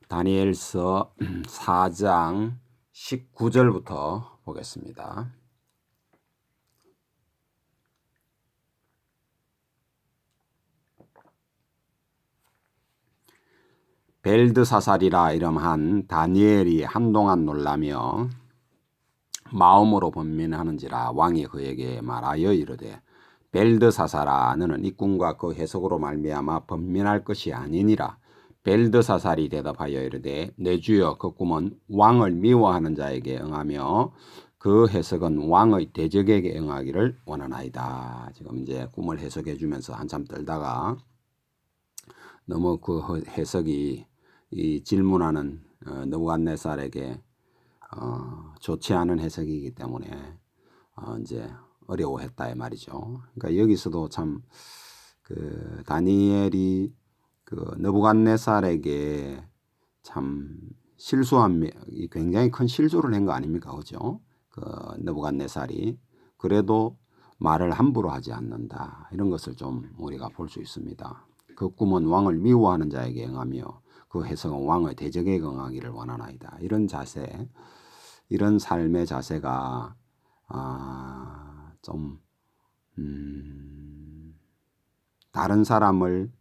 다니엘서 4장 19절부터 보겠습니다. 벨드사살이라 이름한 다니엘이 한동안 놀라며 마음으로 번민하는지라 왕이 그에게 말하여 이르되 벨드사살아 너는 이 꿈과 그 해석으로 말미암아 번민할 것이 아니니라. 벨드사살이 대답하여 이르되 내 주여 그 꿈은 왕을 미워하는 자에게 응하며 그 해석은 왕의 대적에게 응하기를 원하나이다. 지금 이제 꿈을 해석해 주면서 한참 떨다가 너무 그 해석이 이 질문하는 느부갓네살에게 좋지 않은 해석이기 때문에 이제 어려워했다 이 말이죠. 그러니까 여기서도 참 그 다니엘이 그 느부갓네살에게 참 실수한 굉장히 큰 실수를 한 거 아닙니까, 그죠? 그 느부갓네살이 그래도 말을 함부로 하지 않는다 이런 것을 좀 우리가 볼 수 있습니다. 그 꿈은 왕을 미워하는 자에게 응하며 그 해석은 왕의 대적에게 응하기를 원하나이다. 이런 자세, 이런 삶의 자세가 좀 다른 사람을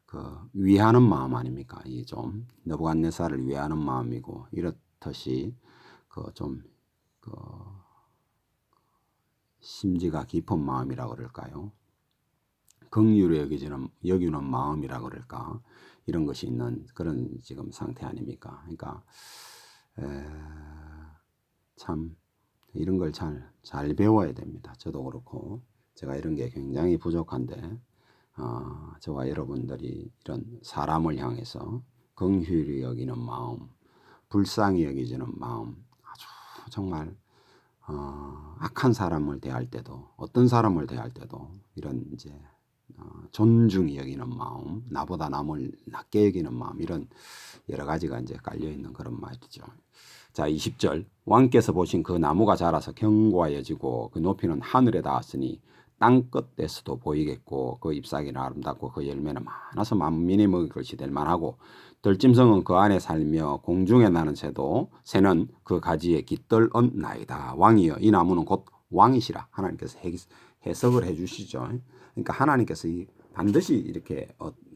그 위하는 마음 아닙니까? 이 좀 느부갓네살을 위하는 마음이고 이렇듯이 그 좀 그 심지가 깊은 마음이라 그럴까요? 긍휼히 여기는 마음이라 그럴까? 이런 것이 있는 그런 지금 상태 아닙니까? 그러니까 참 이런 걸 잘 배워야 됩니다. 저도 그렇고 제가 이런 게 굉장히 부족한데 저와 여러분들이 이런 사람을 향해서 긍휼히 여기는 마음, 불쌍히 여기지는 마음, 아주 정말 악한 사람을 대할 때도 어떤 사람을 대할 때도 이런 이제 존중히 여기는 마음, 나보다 남을 낮게 여기는 마음, 이런 여러 가지가 이제 깔려 있는 그런 말이죠. 자, 20절. 왕께서 보신 그 나무가 자라서 견고하여지고 그 높이는 하늘에 닿았으니 땅 끝에서도 보이겠고 그 잎사귀는 아름답고 그 열매는 많아서 만민이 먹을 것이 될 만하고 들짐승은 그 안에 살며 공중에 나는 새는 그 가지에 깃들었나이다. 왕이여 이 나무는 곧 왕이시라. 하나님께서 해석을 해 주시죠. 그러니까 하나님께서 반드시 이렇게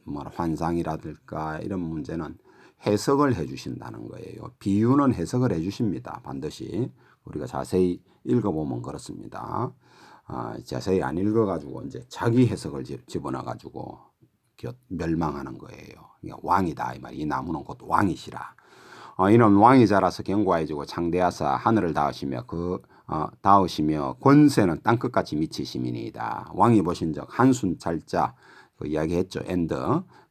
환상이라든가 이런 문제는 해석을 해 주신다는 거예요. 비유는 해석을 해 주십니다. 반드시 우리가 자세히 읽어보면 그렇습니다. 자세히 안 읽어가지고 이제 자기 해석을 집어넣어가지고 멸망하는 거예요. 그러니까 왕이다 이 말이. 이 나무는 곧 왕이시라. 이는 왕이 자라서 견고해지고 창대하사 하늘을 닿으시며 권세는 땅끝까지 미치심이니이다. 왕이 보신 적 한순 잘자 그 이야기했죠. 엔드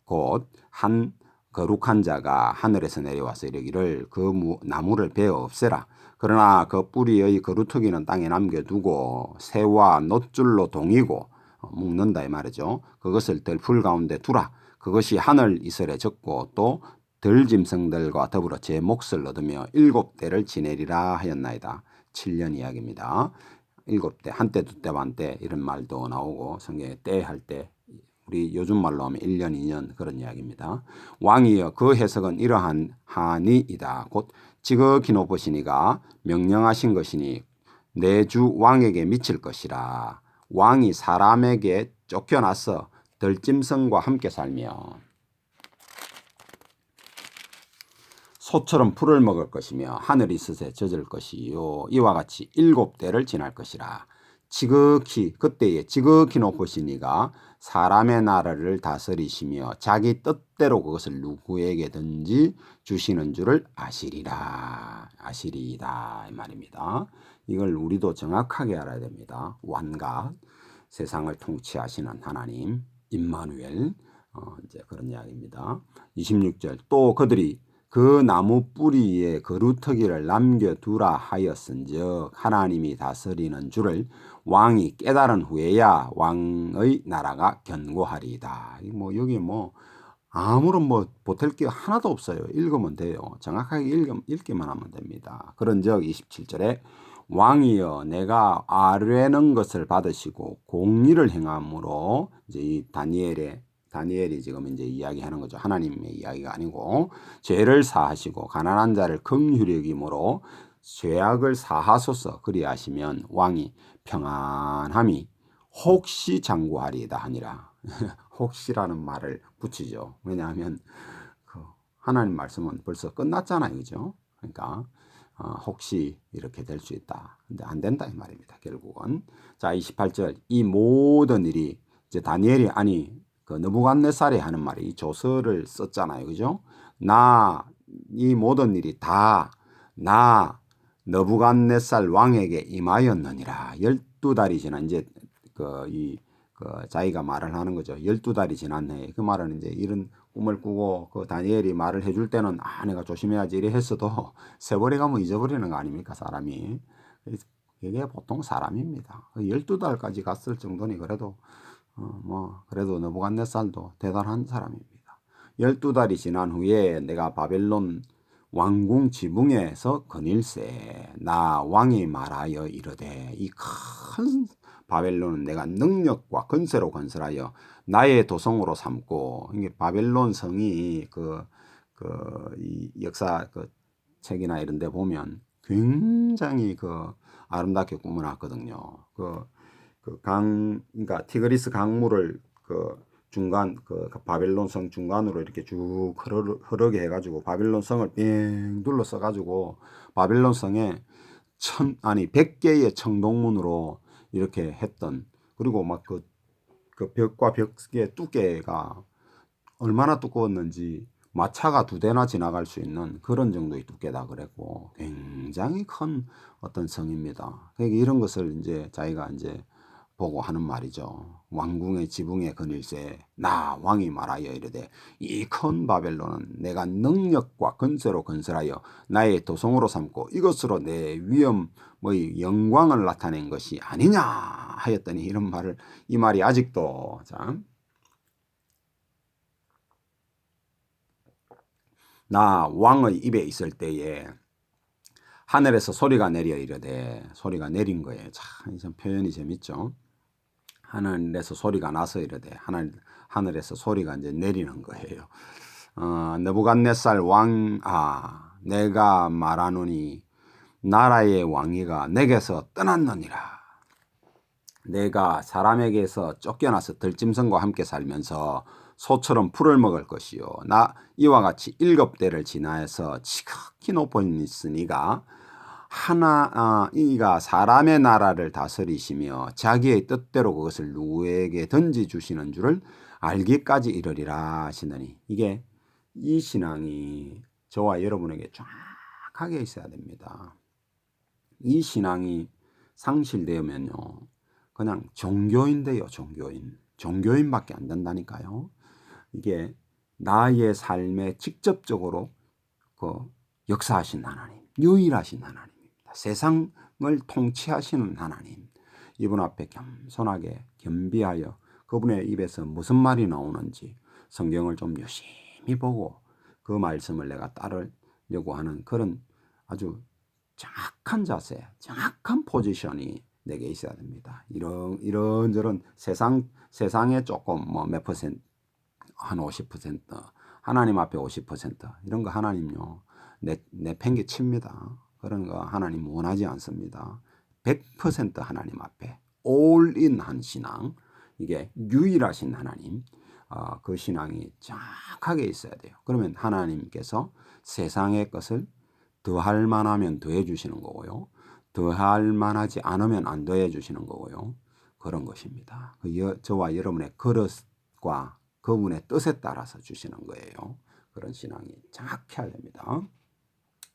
곧 한 거룩한 자가 하늘에서 내려와서 이르기를 그 나무를 베어 없애라. 그러나 그 뿌리의 거루터기는 땅에 남겨두고 새와 놋줄로 동이고 묶는다 이 말이죠. 그것을 들풀 가운데 두라. 그것이 하늘 이슬에 젖고 또 들짐승들과 더불어 제 몫을 얻으며 7대를 지내리라 하였나이다. 7년 이야기입니다. 7대, 한때, 두때, 반때 이런 말도 나오고 성경에 때 할 때 우리 요즘 말로 하면 1년, 2년 그런 이야기입니다. 왕이여 그 해석은 이러한 하니이다. 곧 지극히 높으시니가 명령하신 것이니 내 주 왕에게 미칠 것이라. 왕이 사람에게 쫓겨나서 들짐승과 함께 살며 소처럼 풀을 먹을 것이며 하늘이 스새 젖을 것이요 이와 같이 7대를 지날 것이라. 지극히 그때에 지극히 높으신 이가 사람의 나라를 다스리시며 자기 뜻대로 그것을 누구에게든지 주시는 줄을 아시리이다 이 말입니다. 이걸 우리도 정확하게 알아야 됩니다. 완각 세상을 통치하시는 하나님 임마누엘 이제 그런 이야기입니다. 26절 또 그들이 그 나무 뿌리에 거루터기를 남겨두라 하였은즉 하나님이 다스리는 줄을 왕이 깨달은 후에야 왕의 나라가 견고하리이다. 여기 아무런 보탤 게 하나도 없어요. 읽으면 돼요. 정확하게 읽기만 하면 됩니다. 그런즉 27절에 왕이여 내가 아뢰는 것을 받으시고 공의를 행함으로 이제 이 다니엘이 지금 이제 이야기하는 거죠. 하나님의 이야기가 아니고 죄를 사하시고 가난한 자를 긍휼히 여김으로 죄악을 사하소서 그리하시면 왕이 평안함이 혹시 장구하리이다 하니라. 혹시라는 말을 붙이죠. 왜냐하면 그 하나님 말씀은 벌써 끝났잖아요. 그죠? 그러니까 혹시 이렇게 될 수 있다. 근데 안 된다 이 말입니다. 결국은. 자, 28절. 이 모든 일이 이제 다니엘이 아니 그 느부갓네살이 하는 말이 조서를 썼잖아요. 그죠? 이 모든 일이 다 나 느부갓네살 왕에게 임하였느니라. 12달이 지난 이제 자기가 말을 하는 거죠. 12달이 지난 해에. 그 말은 이제 이런 꿈을 꾸고 그 다니엘이 말을 해줄 때는 내가 조심해야지 이래 했어도 세월이 가면 잊어버리는 거 아닙니까 사람이. 이게 보통 사람입니다. 12달까지 갔을 정도니 그래도 그래도 느부갓네살도 대단한 사람입니다. 12달이 지난 후에 내가 바벨론 왕궁 지붕에서 거닐세 나 왕이 말하여 이르되 이 큰 바벨론은 내가 능력과 건세로 건설하여 나의 도성으로 삼고 이게 바벨론 성이 이 역사 책이나 이런 데 보면 굉장히 아름답게 꾸며놨거든요. 그러니까 티그리스 강물을 중간 바벨론 성 중간으로 이렇게 쭉 흐르게 해가지고 바벨론 성을 빙 둘러서 가지고 바벨론 성에 100개의 청동문으로 이렇게 했던 그리고 막 그 벽과 벽의 두께가 얼마나 두꺼웠는지 마차가 2대나 지나갈 수 있는 그런 정도의 두께다 그랬고 굉장히 큰 어떤 성입니다. 그러니까 이런 것을 이제 자기가 이제 보고 하는 말이죠. 왕궁의 지붕에 거닐세 나 왕이 말하여 이르되 이 큰 바벨론은 내가 능력과 건세로 건설하여 나의 도성으로 삼고 이것으로 내 위엄의 영광을 나타낸 것이 아니냐 하였더니 이런 말을 이 말이 아직도 나 왕의 입에 있을 때에 하늘에서 소리가 내려 이르되 소리가 내린 거예요. 참 표현이 재밌죠. 하늘에서 소리가 나서 이르되 하늘에서 소리가 이제 내리는 거예요. 느부갓네살 내가 말하노니 나라의 왕위가 내게서 떠났느니라. 내가 사람에게서 쫓겨나서 들짐승과 함께 살면서 소처럼 풀을 먹을 것이요 이와 같이 7대를 지나서 지극히 높으니가 이가 사람의 나라를 다스리시며 자기의 뜻대로 그것을 누구에게 던지주시는 줄을 알기까지 이르리라 하시더니 이게 이 신앙이 저와 여러분에게 정확하게 있어야 됩니다. 이 신앙이 상실되면요 그냥 종교인데요. 종교인밖에 안 된다니까요. 이게 나의 삶에 직접적으로 역사하신 하나님, 유일하신 하나님입니다. 세상을 통치하시는 하나님, 이분 앞에 겸손하게 겸비하여 그분의 입에서 무슨 말이 나오는지 성경을 좀 유심히 보고 그 말씀을 내가 따르려고 하는 그런 아주 정확한 자세, 정확한 포지션이 내게 있어야 됩니다. 이런저런 세상에 조금 몇 퍼센트, 한 50%, 하나님 앞에 50% 이런 거 하나님요 내팽개칩니다. 그런 거 하나님 원하지 않습니다. 100% 하나님 앞에 올인한 신앙, 이게 유일하신 하나님, 그 신앙이 정확하게 있어야 돼요. 그러면 하나님께서 세상의 것을 더할 만하면 더해 주시는 거고요. 더할 만하지 않으면 안 더해 주시는 거고요. 그런 것입니다. 저와 여러분의 그릇과 그분의 뜻에 따라서 주시는 거예요. 그런 신앙이 정확해야 됩니다.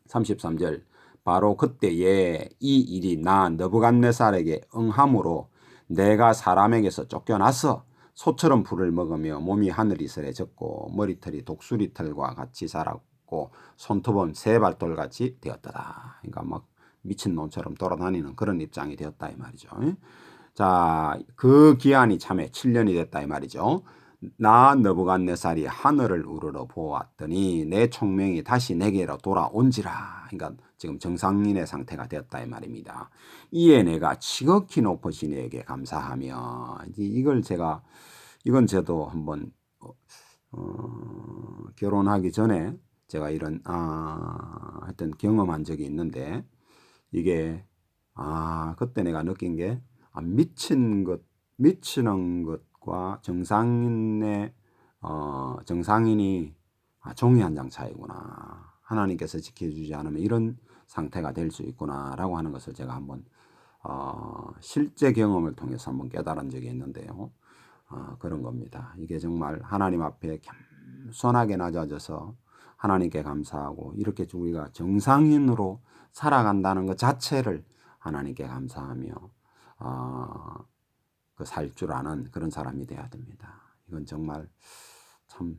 33절 바로 그때에 이 일이 나 느부갓네살에게 응함으로 내가 사람에게서 쫓겨나서 소처럼 풀을 먹으며 몸이 하늘이슬에 젖고 머리털이 독수리털과 같이 자랐고 손톱은 새발돌같이 되었더라. 그러니까 막 미친놈처럼 돌아다니는 그런 입장이 되었다 이 말이죠. 자, 그 기한이 참에 7년이 됐다 이 말이죠. 나 느부갓네살이 하늘을 우러러 보았더니 내 총명이 다시 내게로 돌아온지라. 그러니까 지금 정상인의 상태가 되었다 이 말입니다. 이에 내가 지극히 높으신 이에게 감사하며 이건 저도 한번 결혼하기 전에 제가 이런 하여튼 경험한 적이 있는데 이게 그때 내가 느낀 게 미치는 것과 정상인이 종이 한 장 차이구나. 하나님께서 지켜주지 않으면 이런 상태가 될 수 있구나라고 하는 것을 제가 한번 실제 경험을 통해서 한번 깨달은 적이 있는데요. 그런 겁니다. 이게 정말 하나님 앞에 겸손하게 낮아져서 하나님께 감사하고 이렇게 우리가 정상인으로 살아간다는 것 자체를 하나님께 감사하며 살 줄 아는 그런 사람이 돼야 됩니다. 이건 정말 참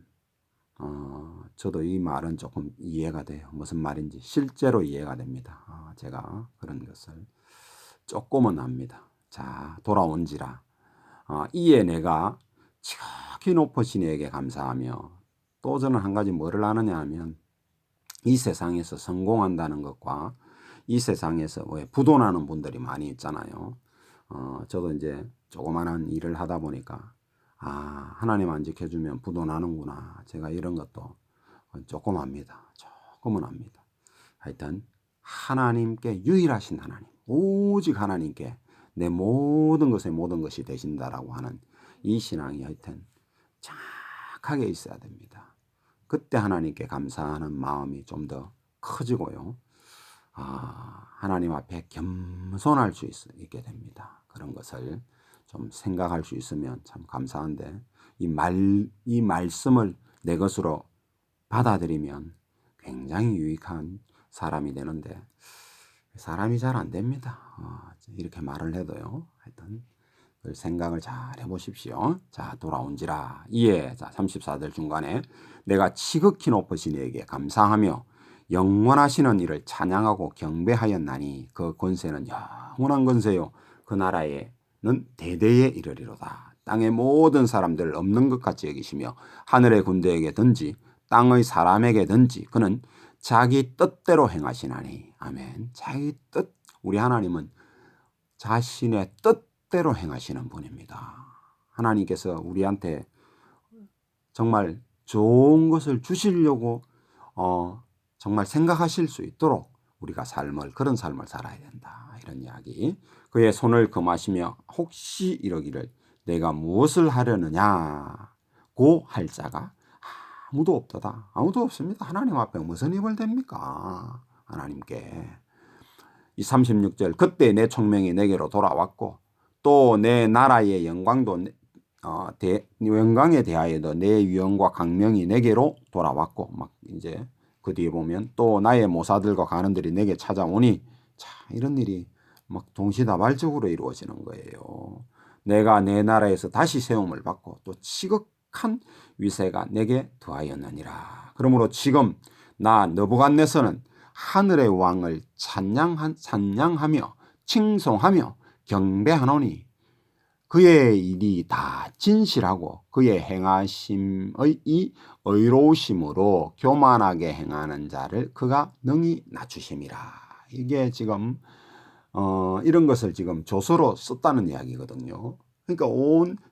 저도 이 말은 조금 이해가 돼요. 무슨 말인지 실제로 이해가 됩니다. 제가 그런 것을 조금은 압니다. 자, 돌아온지라 이에 내가 지극히 높으신 이에게 감사하며 또 저는 한 가지 뭐를 아느냐 하면 이 세상에서 성공한다는 것과 이 세상에서 왜 부도나는 분들이 많이 있잖아요. 저도 이제 조그만한 일을 하다 보니까 하나님 안 지켜주면 부도나는구나. 제가 이런 것도 조금 압니다. 조금은 압니다. 하여튼 하나님께 유일하신 하나님, 오직 하나님께 내 모든 것이 되신다라고 하는 이 신앙이 하여튼 착하게 있어야 됩니다. 그때 하나님께 감사하는 마음이 좀 더 커지고요. 하나님 앞에 겸손할 수 있게 됩니다. 그런 것을 좀 생각할 수 있으면 참 감사한데 이 말씀을 내 것으로 받아들이면 굉장히 유익한 사람이 되는데 사람이 잘 안 됩니다. 이렇게 말을 해도요. 하여튼 그 생각을 잘 해보십시오. 자, 돌아온지라 이에 자 34절 중간에 내가 지극히 높으신 이에게 감사하며 영원하시는 이를 찬양하고 경배하였나니 그 권세는 영원한 권세요 그 나라에는 대대에 이르리로다. 땅의 모든 사람들 없는 것 같이 여기시며 하늘의 군대에게든지 땅의 사람에게든지 그는 자기 뜻대로 행하시나니. 아멘. 자기 뜻. 우리 하나님은 자신의 뜻대로 행하시는 분입니다. 하나님께서 우리한테 정말 좋은 것을 주시려고 정말 생각하실 수 있도록 우리가 그런 삶을 살아야 된다. 이런 이야기. 그의 손을 금하시며 혹시 이러기를 내가 무엇을 하려느냐고 할 자가 아무도 없도다. 아무도 없습니다. 하나님 앞에 무슨 입을 댑니까? 하나님께. 이 36절 그때 내 총명이 내게로 돌아왔고 또 내 나라의 영광도 영광에 대하여도 내 위엄과 강명이 내게로 돌아왔고 막 이제 그 뒤에 보면 또 나의 모사들과 간원들이 내게 찾아오니 자 이런 일이 막 동시다발적으로 이루어지는 거예요. 내가 내 나라에서 다시 세움을 받고 또 지극한 위세가 내게 더하였느니라. 그러므로 지금 나 느부갓네살은 하늘의 왕을 찬양하며 칭송하며 경배하노니 그의 일이 다 진실하고 그의 행하심의 이 의로우심으로 교만하게 행하는 자를 그가 능히 낮추심이라. 이게 지금 이런 것을 지금 조서로 썼다는 이야기거든요. 그러니까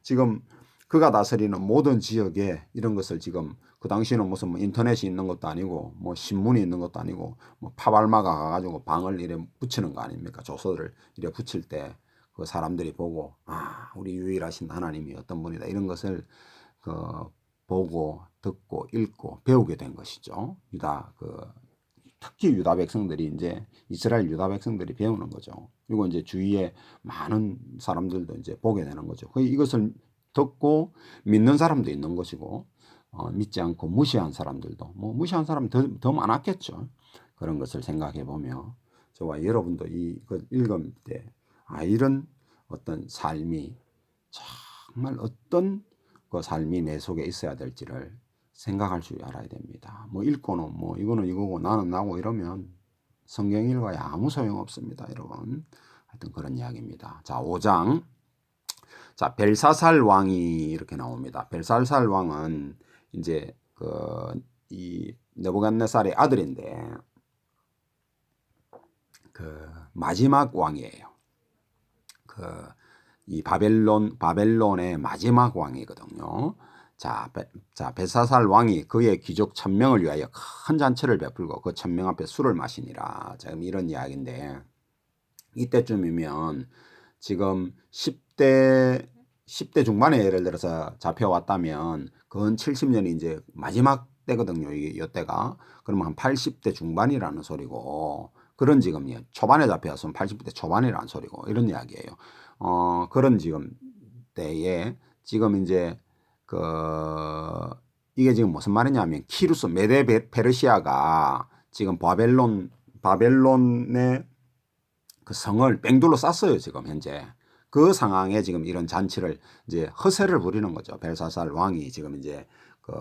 지금 그가 다스리는 모든 지역에 이런 것을 지금 그 당시에는 무슨 뭐 인터넷이 있는 것도 아니고 뭐 신문이 있는 것도 아니고 뭐 파발마가 가가지고 방을 이래 붙이는 거 아닙니까? 조서를 이래 붙일 때 그 사람들이 보고 우리 유일하신 하나님이 어떤 분이다 이런 것을 보고 듣고 읽고 배우게 된 것이죠. 특히 유다 백성들이 이제 이스라엘 유다 백성들이 배우는 거죠. 그리고 이제 주위에 많은 사람들도 이제 보게 되는 거죠. 이것을 듣고 믿는 사람도 있는 것이고 믿지 않고 무시한 사람들도 무시한 사람이 더 많았겠죠. 그런 것을 생각해 보며 저와 여러분도 이걸 읽을 때 이런 어떤 삶이 정말 어떤 그 삶이 내 속에 있어야 될지를 생각할 줄 알아야 됩니다. 읽고는 이거는 이거고 나는 나고 이러면 성경 읽어야 아무 소용 없습니다, 여러분. 하여튼 그런 이야기입니다. 자, 5장. 자, 벨사살 왕이 이렇게 나옵니다. 벨사살 왕은 이제 이 느부갓네살의 아들인데 마지막 왕이에요. 이 바벨론의 마지막 왕이거든요. 자, 벨사살 왕이 그의 귀족 1000명을 위하여 큰 잔치를 베풀고 그 1000명 앞에 술을 마시니라. 지금 이런 이야기인데, 이때쯤이면 지금 10대 중반에 예를 들어서 잡혀왔다면 근 70년이 이제 마지막 때거든요. 이때가. 그러면 한 80대 중반이라는 소리고, 그런 지금 초반에 잡혀왔으면 80대 초반이라는 소리고, 이런 이야기예요. 그런 지금 때에 지금 이제 그 이게 지금 무슨 말이냐면 키루스 메데 페르시아가 지금 바벨론의 그 성을 뺑돌로 쌌어요. 지금 현재 그 상황에 지금 이런 잔치를 이제 허세를 부리는 거죠. 벨사살 왕이 지금 이제 그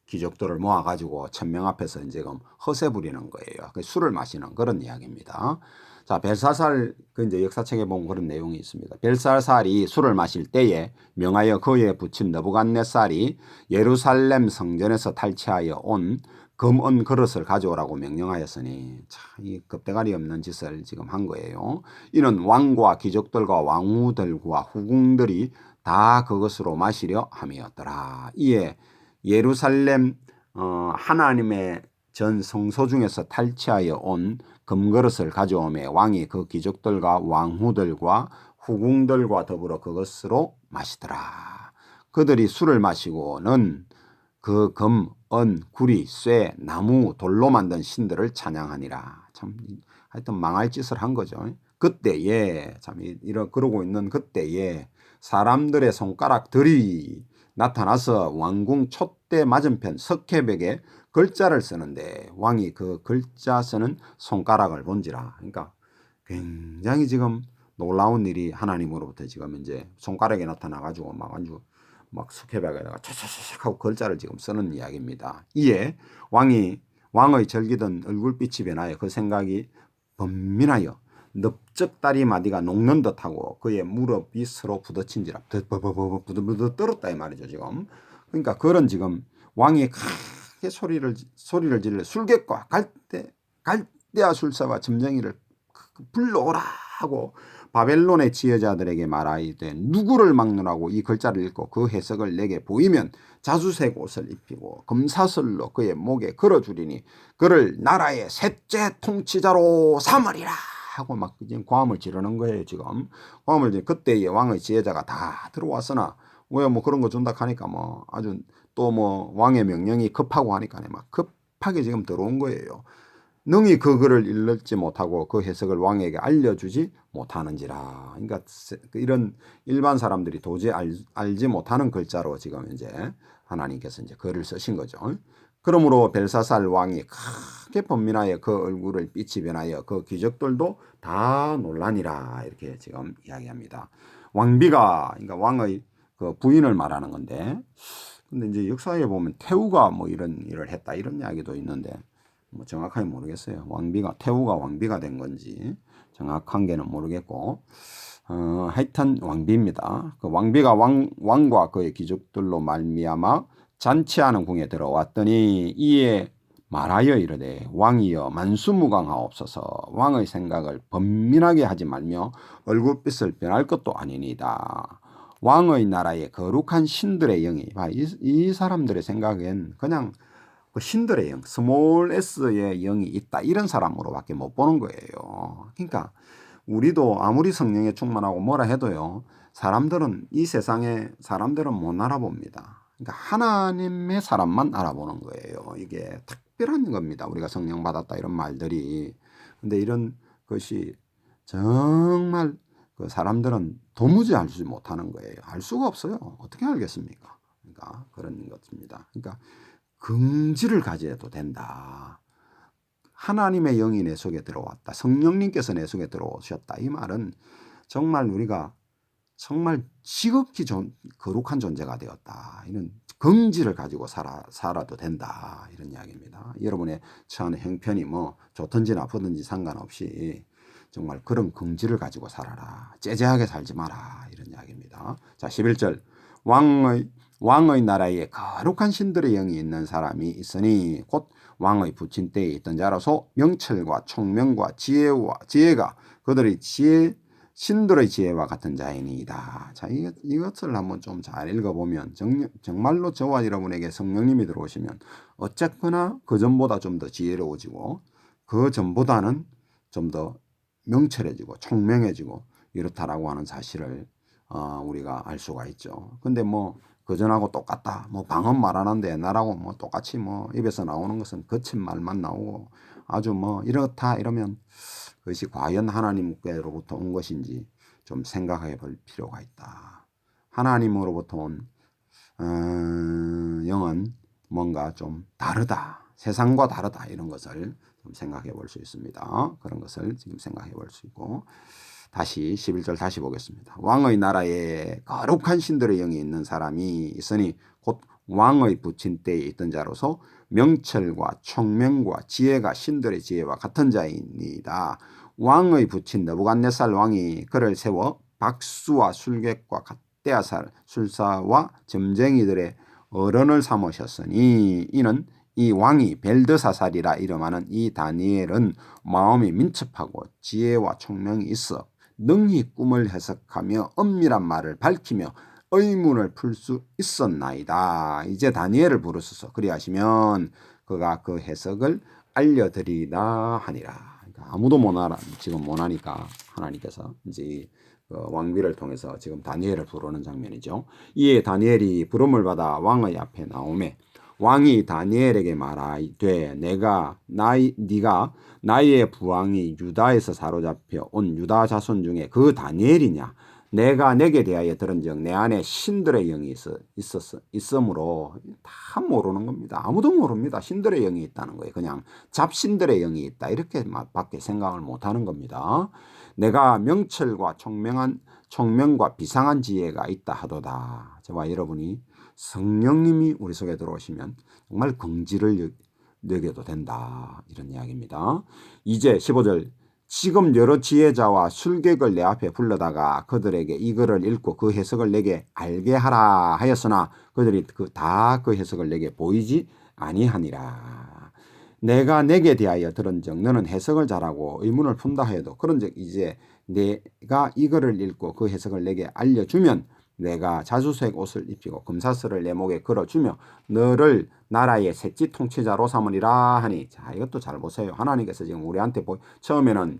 귀족들을 모아가지고 1000명 앞에서 이제 지금 허세 부리는 거예요. 술을 마시는 그런 이야기입니다. 자, 벨사살 그 이제 역사책에 보면 그런 내용이 있습니다. 벨사살이 술을 마실 때에 명하여 그의 부친 느부갓네살이 예루살렘 성전에서 탈취하여 온 금은 그릇을 가져오라고 명령하였으니, 참 이 겁대가리 없는 짓을 지금 한 거예요. 이는 왕과 귀족들과 왕후들과 후궁들이 다 그것으로 마시려 함이었더라. 이에 예루살렘 하나님의 전 성소 중에서 탈취하여 온 금그릇을 가져오매 왕이 그 귀족들과 왕후들과 후궁들과 더불어 그것으로 마시더라. 그들이 술을 마시고는 그 금, 은, 구리, 쇠, 나무, 돌로 만든 신들을 찬양하니라. 참 하여튼 망할 짓을 한 거죠. 그때에 참 그러고 있는 그때에 사람들의 손가락들이 나타나서 왕궁 촛대 맞은편 석회벽에 글자를 쓰는데 왕이 그 글자 쓰는 손가락을 본지라. 그러니까 굉장히 지금 놀라운 일이 하나님으로부터 지금 이제 손가락이 나타나가지고 막 석회벽에다가 차차차차 하고 글자를 지금 쓰는 이야기입니다. 이에 왕의 절기던 얼굴빛이 변하여 그 생각이 번민하여 넓적 다리 마디가 녹는 듯하고 그의 무릎이 서로 부딪힌지라. 부들부들 떨었다 이 말이죠 지금. 그러니까 그런 지금 왕이 크게 소리를 질러 술객과 갈대아 술사와 점쟁이를 불러오라 하고 바벨론의 지혜자들에게 말하이되 누구를 막론하고 이 글자를 읽고 그 해석을 내게 보이면 자주색 옷을 입히고 금사슬로 그의 목에 걸어주리니 그를 나라의 셋째 통치자로 삼으리라 하고 막 지금 고함을 지르는 거예요. 지금 고함을 지르 그때의 왕의 지혜자가 다 들어왔으나 왜 뭐 그런 거 준다 하니까 뭐 아주 또 뭐 왕의 명령이 급하고 하니까 막 급하게 지금 들어온 거예요. 능히 그 글을 읽지 못하고 그 해석을 왕에게 알려주지 못하는지라. 그러니까 이런 일반 사람들이 도저히 알지 못하는 글자로 지금 이제 하나님께서 이제 글을 쓰신 거죠. 그러므로 벨사살 왕이 크게 번민하여 그 얼굴을 빛이 변하여 그 귀족들도 다 놀라니라. 이렇게 지금 이야기합니다. 그러니까 왕의 그 부인을 말하는 건데, 근데 이제 역사에 보면 태우가 뭐 이런 일을 했다 이런 이야기도 있는데. 뭐 정확하게 모르겠어요. 태우가 왕비가 된 건지 정확한 게는 모르겠고, 하여튼 왕비입니다. 그 왕비가 왕과 그의 귀족들로 말미암아 잔치하는 궁에 들어왔더니 이에 말하여 이르되 왕이여 만수무강하옵소서. 왕의 생각을 번민하게 하지 말며 얼굴빛을 변할 것도 아니니이다. 왕의 나라에 거룩한 신들의 영이, 이 사람들의 생각엔 그냥 그 신들의 영, 스몰 s의 영이 있다 이런 사람으로밖에 못 보는 거예요. 그러니까 우리도 아무리 성령에 충만하고 뭐라 해도요, 이 세상에 사람들은 못 알아봅니다. 그러니까 하나님의 사람만 알아보는 거예요. 이게 특별한 겁니다. 우리가 성령 받았다 이런 말들이. 근데 이런 것이 정말 그 사람들은 도무지 알지 못하는 거예요. 알 수가 없어요. 어떻게 알겠습니까? 그러니까 그런 것입니다. 그러니까 긍지를 가져도 된다. 하나님의 영이 내 속에 들어왔다. 성령님께서 내 속에 들어오셨다. 이 말은 정말 우리가 정말 지극히 거룩한 존재가 되었다. 이런 긍지를 가지고 살아도 된다. 이런 이야기입니다. 여러분의 처한 형편이 뭐 좋든지 나쁘든지 상관없이 정말 그런 긍지를 가지고 살아라. 째째하게 살지 마라. 이런 이야기입니다. 자, 11절. 왕의 나라에 거룩한 신들의 영이 있는 사람이 있으니 곧 왕의 부친 때에 있던 자라서 명철과 총명과 지혜가 그들의 신들의 지혜와 같은 자이니이다. 자, 이것을 한번 좀 잘 읽어보면 정말로 저와 여러분에게 성령님이 들어오시면 어쨌거나 그 전보다 좀 더 지혜로워지고 그 전보다는 좀 더 명철해지고 총명해지고 이렇다라고 하는 사실을 우리가 알 수가 있죠. 근데 뭐 그전하고 똑같다. 뭐 방언 말하는데 옛날하고 뭐 똑같이 뭐 입에서 나오는 것은 거친 말만 나오고 아주 뭐 이렇다 이러면 그것이 과연 하나님께로부터 온 것인지 좀 생각해 볼 필요가 있다. 하나님으로부터 온 영은 뭔가 좀 다르다. 세상과 다르다. 이런 것을 좀 생각해 볼 수 있습니다. 그런 것을 지금 생각해 볼 수 있고 다시 11절 다시 보겠습니다. 왕의 나라에 거룩한 신들의 영이 있는 사람이 있으니 곧 왕의 부친 때에 있던 자로서 명철과 총명과 지혜가 신들의 지혜와 같은 자이니이다. 왕의 부친 느부갓네살 왕이 그를 세워 박수와 술객과 갓대아살 술사와 점쟁이들의 어른을 삼으셨으니 이는 이 왕이 벨드사살이라 이름하는 이 다니엘은 마음이 민첩하고 지혜와 총명이 있어 능히 꿈을 해석하며 엄밀한 말을 밝히며 의문을 풀 수 있었나이다. 이제 다니엘을 부르소서. 그리하시면 그가 그 해석을 알려드리라 하니라. 그러니까 아무도 못 알아. 지금 못 하니까 하나님께서 이제 그 왕비를 통해서 지금 다니엘을 부르는 장면이죠. 이에 다니엘이 부름을 받아 왕의 앞에 나오매 왕이 다니엘에게 말하되 네가 나의 부왕이 유다에서 사로잡혀 온 유다 자손 중에 그 다니엘이냐? 내가 내게 대하여 들은즉 내 안에 신들의 영이 있으므로 다 모르는 겁니다. 아무도 모릅니다. 신들의 영이 있다는 거예요. 그냥 잡신들의 영이 있다 이렇게 밖에 생각을 못하는 겁니다. 내가 명철과 총명과 비상한 지혜가 있다 하도다. 저와 여러분이 성령님이 우리 속에 들어오시면 정말 긍지를 여겨도 된다. 이런 이야기입니다. 이제 15절 지금 여러 지혜자와 술객을 내 앞에 불러다가 그들에게 이 글을 읽고 그 해석을 내게 알게 하라 하였으나 그들이 다 그 해석을 내게 보이지 아니하니라. 내가 내게 대하여 들은즉 너는 해석을 잘하고 의문을 푼다 해도 그런즉 이제 내가 이 글을 읽고 그 해석을 내게 알려주면 내가 자주색 옷을 입히고 금사슬을 내 목에 걸어주며 너를 나라의 셋째 통치자로 삼으리라 하니. 자, 이것도 잘 보세요. 하나님께서 지금 우리한테 처음에는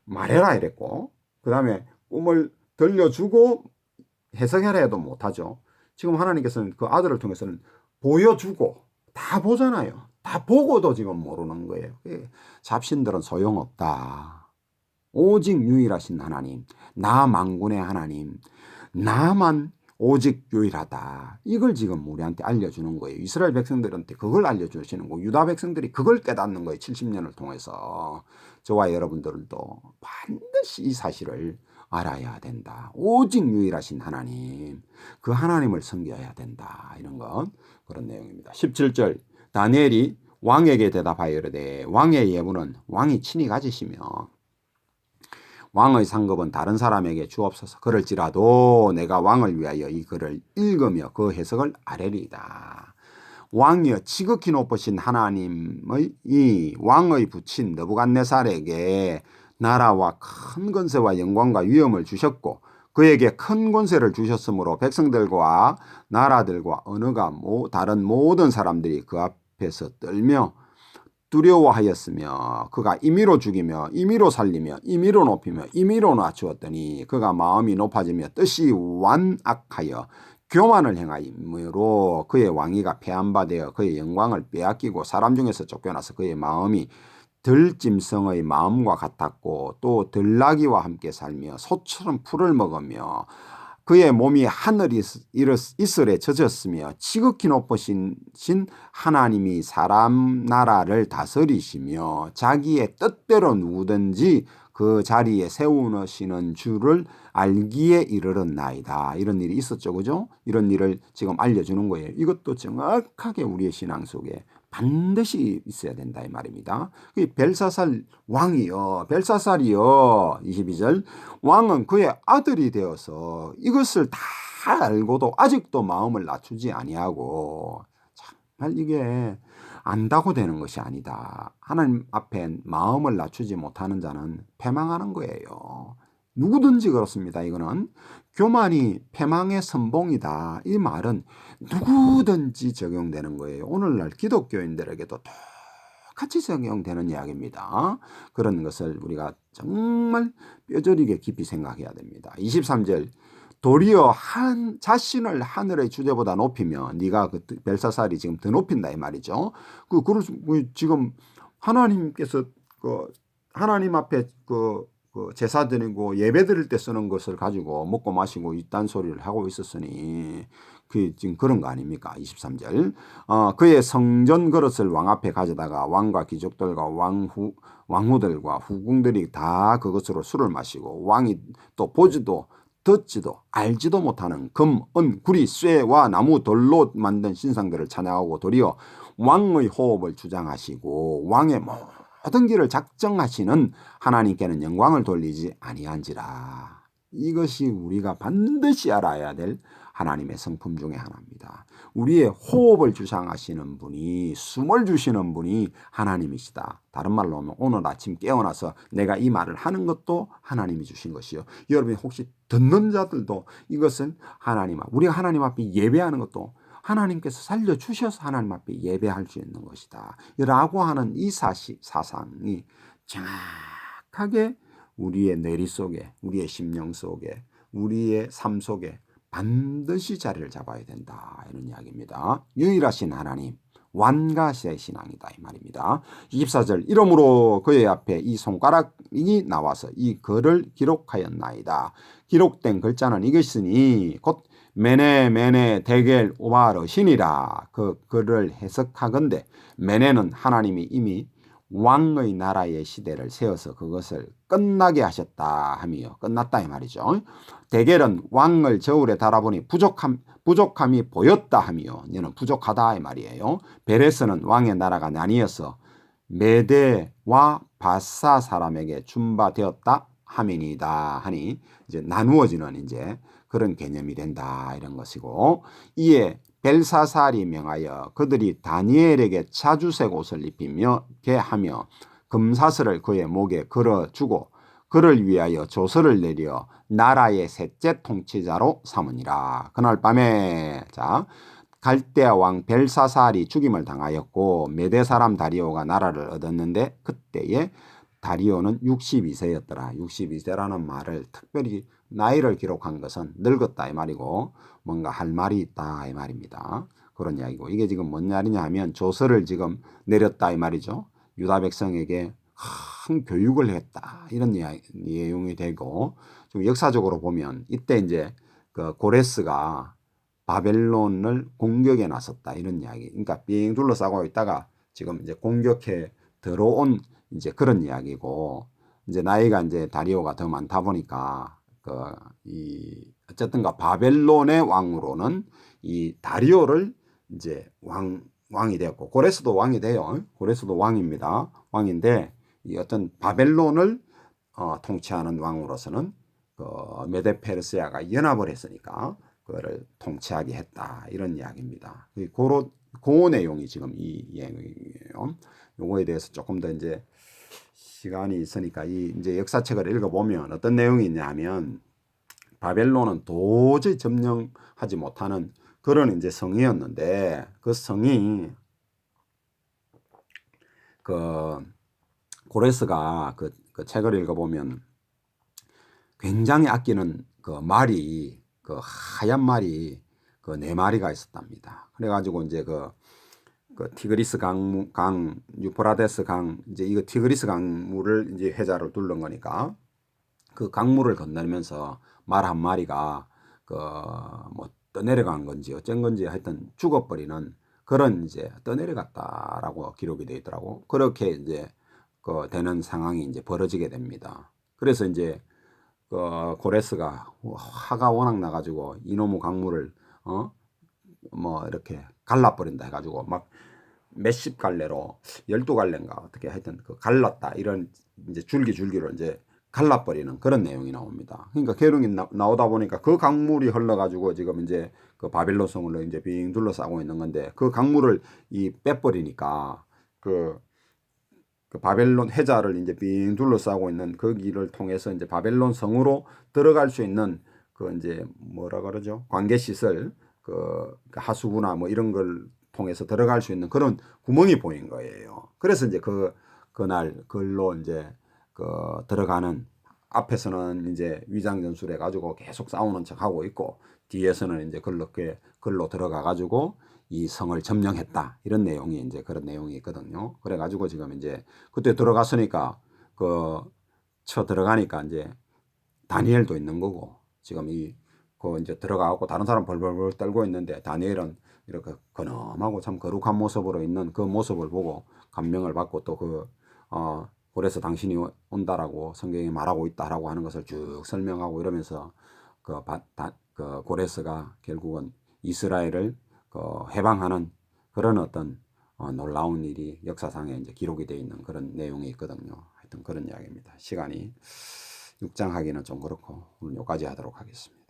말해라 이랬고 그 다음에 꿈을 들려주고 해석해라 해도 못하죠. 지금 하나님께서는 그 아들을 통해서는 보여주고 다 보잖아요. 다 보고도 지금 모르는 거예요. 잡신들은 소용없다. 오직 유일하신 하나님, 나 만군의 하나님, 나만 오직 유일하다. 이걸 지금 우리한테 알려주는 거예요. 이스라엘 백성들한테 그걸 알려주시는 거고 유다 백성들이 그걸 깨닫는 거예요. 70년을 통해서. 저와 여러분들도 반드시 이 사실을 알아야 된다. 오직 유일하신 하나님, 그 하나님을 섬겨야 된다. 이런 건 그런 내용입니다. 17절 다니엘이 왕에게 대답하여 이르되 왕의 예물은 왕이 친히 가지시며 왕의 상급은 다른 사람에게 주옵소서. 그럴지라도 내가 왕을 위하여 이 글을 읽으며 그 해석을 아뢰리이다. 왕이여 지극히 높으신 하나님의 이 왕의 부친 느부갓네살에게 나라와 큰 권세와 영광과 위엄을 주셨고 그에게 큰 권세를 주셨으므로 백성들과 나라들과 언어가 다른 모든 사람들이 그 앞에서 떨며 두려워하였으며 그가 임의로 죽이며 임의로 살리며 임의로 높이며 임의로 낮추었더니 그가 마음이 높아지며 뜻이 완악하여 교만을 행하므로 그의 왕위가 폐한바되어 그의 영광을 빼앗기고 사람 중에서 쫓겨나서 그의 마음이 들짐승의 마음과 같았고 또 들나귀와 함께 살며 소처럼 풀을 먹으며 그의 몸이 하늘 이슬에 젖었으며 지극히 높으신 하나님이 사람 나라를 다스리시며 자기의 뜻대로 누구든지 그 자리에 세우시는 줄을 알기에 이르렀나이다. 이런 일이 있었죠. 그죠? 이런 일을 지금 알려주는 거예요. 이것도 정확하게 우리의 신앙 속에 반드시 있어야 된다 이 말입니다. 벨사살 왕이요, 벨사살이요. 22절 왕은 그의 아들이 되어서 이것을 다 알고도 아직도 마음을 낮추지 아니하고 정말 이게 안다고 되는 것이 아니다. 하나님 앞에 마음을 낮추지 못하는 자는 패망하는 거예요. 누구든지 그렇습니다. 이거는 교만이 패망의 선봉이다. 이 말은 누구든지 적용되는 거예요. 오늘날 기독교인들에게도 똑같이 적용되는 이야기입니다. 그런 것을 우리가 정말 뼈저리게 깊이 생각해야 됩니다. 23절 도리어 자신을 하늘의 주제보다 높이면 네가 그 벨사살이 지금 더 높인다 이 말이죠. 지금 하나님께서 하나님 앞에 제사 드리고 예배 드릴 때 쓰는 것을 가지고 먹고 마시고 이딴 소리를 하고 있었으니 지금 그런 거 아닙니까? 23절 그의 성전 그릇을 왕 앞에 가져다가 왕과 귀족들과 왕후들과 후궁들이 다 그것으로 술을 마시고 왕이 또 보지도 듣지도 알지도 못하는 금, 은, 구리, 쇠와 나무, 돌로 만든 신상들을 찬양하고 도리어 왕의 호흡을 주장하시고 왕의 모든 길을 작정하시는 하나님께는 영광을 돌리지 아니한지라. 이것이 우리가 반드시 알아야 될 하나님의 성품 중에 하나입니다. 우리의 호흡을 주장하시는 분이, 숨을 주시는 분이 하나님이시다. 다른 말로 하면 오늘 아침 깨어나서 내가 이 말을 하는 것도 하나님이 주신 것이요. 여러분이 혹시 듣는 자들도 이것은 우리가 하나님 앞에 예배하는 것도 하나님께서 살려주셔서 하나님 앞에 예배할 수 있는 것이다. 라고 하는 이 사상이 정확하게 우리의 뇌리 속에, 우리의 심령 속에, 우리의 삶 속에 반드시 자리를 잡아야 된다. 이런 이야기입니다. 유일하신 하나님, 완가시의 신앙이다. 이 말입니다. 24절 이러므로 그의 앞에 이 손가락이 나와서 이 글을 기록하였나이다. 기록된 글자는 이것이니 곧 메네 데겔 오바르 신이라. 그 글을 해석하건대 메네는 하나님이 이미 왕의 나라의 시대를 세워서 그것을 끝나게 하셨다 하며 끝났다 이 말이죠. 데겔은 왕을 저울에 달아보니 부족함이 보였다 하며 너는 부족하다 이 말이에요. 베레스는 왕의 나라가 나뉘어서 메데와 바사 사람에게 준바되었다 하민이다 하니 이제 나누어지는 이제 그런 개념이 된다 이런 것이고, 이에 벨사살이 명하여 그들이 다니엘에게 자주색 옷을 입히며 하며 금사슬을 그의 목에 걸어주고 그를 위하여 조서를 내려 나라의 셋째 통치자로 삼으니라. 그날 밤에 갈대아 왕 벨사살이 죽임을 당하였고 메대 사람 다리오가 나라를 얻었는데 그때에 다리오는 62세였더라. 62세라는 말을 특별히 나이를 기록한 것은 늙었다 이 말이고 뭔가 할 말이 있다 이 말입니다. 그런 이야기고, 이게 지금 뭔 말이냐 하면 조서를 지금 내렸다 이 말이죠. 유다 백성에게 큰 교육을 했다 이런 내용이 되고, 좀 역사적으로 보면 이때 이제 그 고레스가 바벨론을 공격에 나섰다 이런 이야기. 그러니까 빙 둘러싸고 있다가 지금 이제 공격해 들어온 이제 그런 이야기고, 이제 나이가 이제 다리오가 더 많다 보니까 어쨌든가 바벨론의 왕으로는 이 다리오를 이제 왕이 되었고, 고레스도 왕이 돼요. 고레스도 왕입니다. 왕인데 이 어떤 바벨론을 통치하는 왕으로서는 메데 페르시아가 연합을 했으니까 그거를 통치하게 했다 이런 이야기입니다. 그 내용이 지금 이 이야기예요. 요거에 대해서 조금 더 이제 시간이 있으니까 이제 역사책을 읽어보면 어떤 내용이 있냐면, 바벨론은 도저히 점령하지 못하는 그런 이제 성이었는데, 그 성이 고레스가 그 책을 읽어보면 굉장히 아끼는 그 말이, 그 하얀 말이 그 4마리가 있었답니다. 그래가지고 이제 그 티그리스 유프라데스 이제 이거 티그리스 강물을 이제 회자로 둘른 거니까 그 강물을 건너면서 말 한 마리가 뭐 떠내려간 건지 어쩐 건지 하여튼 죽어버리는 그런 이제 떠내려갔다라고 기록이 되어 있더라고. 그렇게 이제 되는 상황이 이제 벌어지게 됩니다. 그래서 이제 고레스가 화가 워낙 나가지고 이놈의 강물을 뭐 이렇게 갈라버린다 해가지고 막 몇십 갈래로 12갈래인가 어떻게 하여튼 갈랐다 이런 이제 줄기로 이제 갈라버리는 그런 내용이 나옵니다. 그러니까 계룡이 나오다 보니까 그 강물이 흘러가지고 지금 이제 그 바벨론 성을 이제 빙 둘러싸고 있는 건데, 그 강물을 빼버리니까 그 바벨론 해자를 이제 빙 둘러싸고 있는 그 길을 통해서 이제 바벨론 성으로 들어갈 수 있는 그 이제 뭐라 그러죠? 관계 시설, 그 하수구나 뭐 이런 걸 통해서 들어갈 수 있는 그런 구멍이 보인 거예요. 그래서 이제 그날 글로 이제 그 들어가는 앞에서는 이제 위장 전술해 가지고 계속 싸우는 척 하고 있고 뒤에서는 이제 글로 들어가 가지고 이 성을 점령했다 이런 내용이 이제 그런 내용이 있거든요. 그래 가지고 지금 이제 그때 들어갔으니까 쳐 들어가니까 이제 다니엘도 있는 거고 지금 이제 들어가고 다른 사람 벌벌벌 떨고 있는데 다니엘은 이렇게 근엄하고 참 거룩한 모습으로 있는 그 모습을 보고 감명을 받고 또 그래서 당신이 온다라고 성경이 말하고 있다라고 하는 것을 쭉 설명하고 이러면서 그 고레스가 결국은 이스라엘을 해방하는 그런 어떤 놀라운 일이 역사상에 이제 기록이 되어 있는 그런 내용이 있거든요. 하여튼 그런 이야기입니다. 시간이 6장 하기는 좀 그렇고 오늘 여기까지 하도록 하겠습니다.